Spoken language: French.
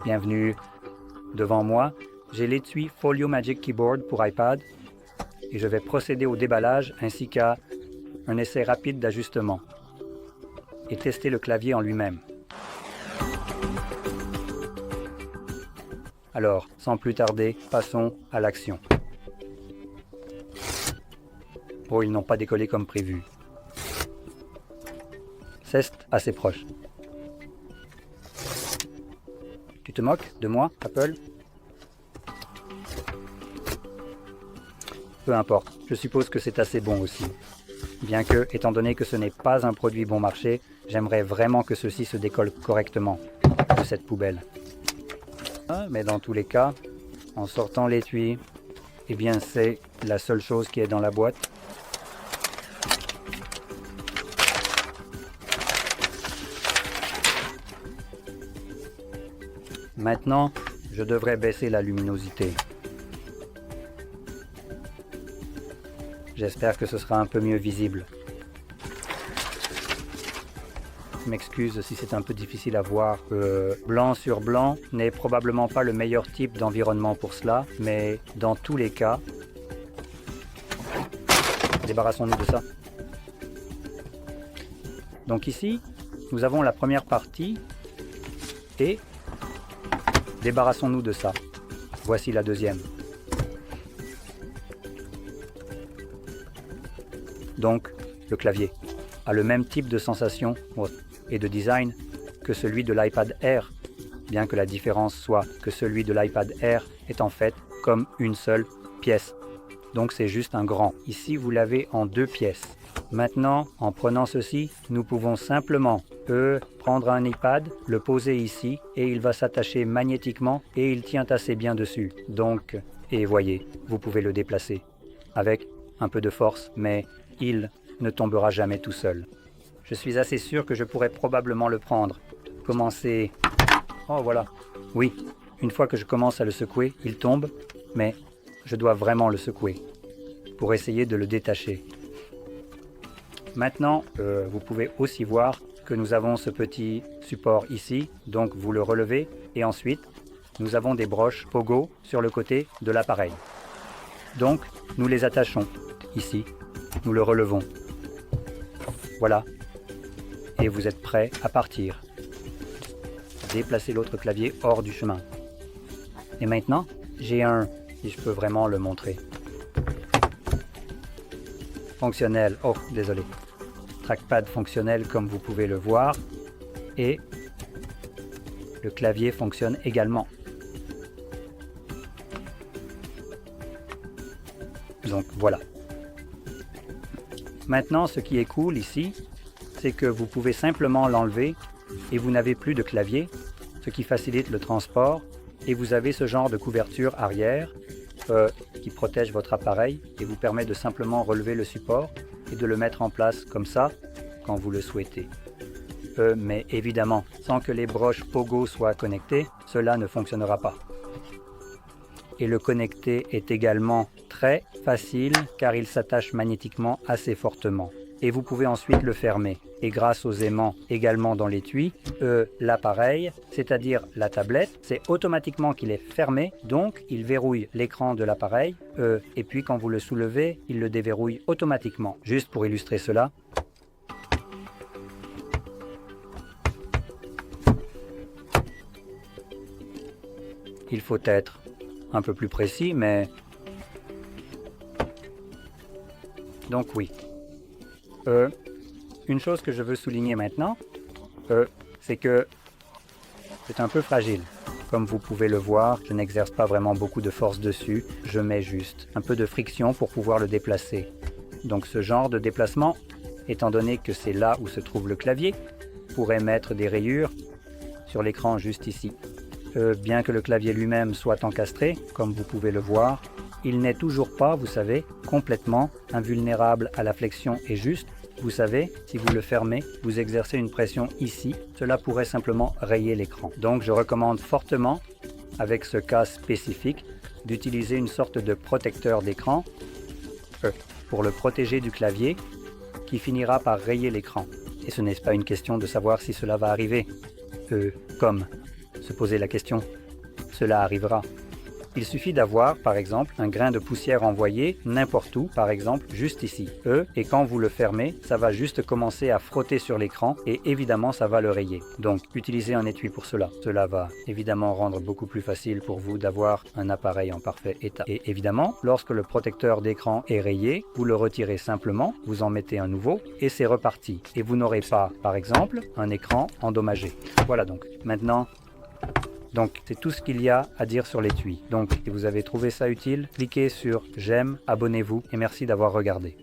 Bienvenue. Devant moi, j'ai l'étui Folio Magic Keyboard pour iPad et je vais procéder au déballage ainsi qu'à un essai rapide d'ajustement et tester le clavier en lui-même. Alors, sans plus tarder, passons à l'action. Oh, ils n'ont pas décollé comme prévu. C'est assez proche. Tu te moques de moi, Apple? Peu importe, je suppose que c'est assez bon aussi. Bien que, étant donné que ce n'est pas un produit bon marché, j'aimerais vraiment que ceci se décolle correctement de cette poubelle. Mais dans tous les cas, en sortant l'étui, eh bien c'est la seule chose qui est dans la boîte. Maintenant, je devrais baisser la luminosité. J'espère que ce sera un peu mieux visible. Je m'excuse si c'est un peu difficile à voir. Blanc sur blanc n'est probablement pas le meilleur type d'environnement pour cela, mais dans tous les cas, débarrassons-nous de ça. Donc ici, nous avons la première partie et débarrassons-nous de ça. Voici la deuxième. Donc, le clavier a le même type de sensation et de design que celui de l'iPad Air, bien que la différence soit que celui de l'iPad Air est en fait comme une seule pièce. Donc c'est juste un grand. Ici, vous l'avez en deux pièces. Maintenant, en prenant ceci, nous pouvons simplement prendre un iPad, le poser ici, et il va s'attacher magnétiquement et il tient assez bien dessus. Donc, et voyez, vous pouvez le déplacer avec un peu de force, mais il ne tombera jamais tout seul. Je suis assez sûr que je pourrais probablement le prendre. Commencer... Oh voilà. Oui, une fois que je commence à le secouer, il tombe, mais je dois vraiment le secouer pour essayer de le détacher. Maintenant, vous pouvez aussi voir que nous avons ce petit support ici, donc vous le relevez, et ensuite, nous avons des broches pogo sur le côté de l'appareil. Donc, nous les attachons ici, nous le relevons. Voilà, et vous êtes prêt à partir. Déplacez l'autre clavier hors du chemin. Et maintenant, j'ai si je peux vraiment le montrer. Fonctionnel, oh désolé. Trackpad fonctionnel comme vous pouvez le voir. Et le clavier fonctionne également. Donc voilà. Maintenant, ce qui est cool ici, c'est que vous pouvez simplement l'enlever et vous n'avez plus de clavier, ce qui facilite le transport. Et vous avez ce genre de couverture arrière qui protège votre appareil et vous permet de simplement relever le support et de le mettre en place comme ça quand vous le souhaitez. Mais évidemment, sans que les broches pogo soient connectées, cela ne fonctionnera pas. Et le connecter est également très facile car il s'attache magnétiquement assez fortement. Et vous pouvez ensuite le fermer. Et grâce aux aimants également dans l'étui, l'appareil, c'est-à-dire la tablette, c'est automatiquement qu'il est fermé, donc il verrouille l'écran de l'appareil, et puis quand vous le soulevez, il le déverrouille automatiquement. Juste pour illustrer cela. Il faut être un peu plus précis, mais... Donc oui. Une chose que je veux souligner maintenant, c'est que c'est un peu fragile. Comme vous pouvez le voir, je n'exerce pas vraiment beaucoup de force dessus, je mets juste un peu de friction pour pouvoir le déplacer. Donc ce genre de déplacement, étant donné que c'est là où se trouve le clavier, pourrait mettre des rayures sur l'écran juste ici. Bien que le clavier lui-même soit encastré, comme vous pouvez le voir, il n'est toujours pas, vous savez, complètement invulnérable à la flexion et juste. Vous savez, si vous le fermez, vous exercez une pression ici, cela pourrait simplement rayer l'écran. Donc je recommande fortement, avec ce cas spécifique, d'utiliser une sorte de protecteur d'écran pour le protéger du clavier qui finira par rayer l'écran. Et ce n'est pas une question de savoir si cela va arriver, comme se poser la question. Cela arrivera. Il suffit d'avoir, par exemple, un grain de poussière envoyé n'importe où, par exemple juste ici, et quand vous le fermez, ça va juste commencer à frotter sur l'écran et évidemment ça va le rayer. Donc utilisez un étui pour cela. Cela va évidemment rendre beaucoup plus facile pour vous d'avoir un appareil en parfait état. Et évidemment, lorsque le protecteur d'écran est rayé, vous le retirez simplement, vous en mettez un nouveau et c'est reparti. Et vous n'aurez pas, par exemple, un écran endommagé. Voilà donc. Maintenant, c'est tout ce qu'il y a à dire sur l'étui. Donc, si vous avez trouvé ça utile, cliquez sur j'aime, abonnez-vous et merci d'avoir regardé.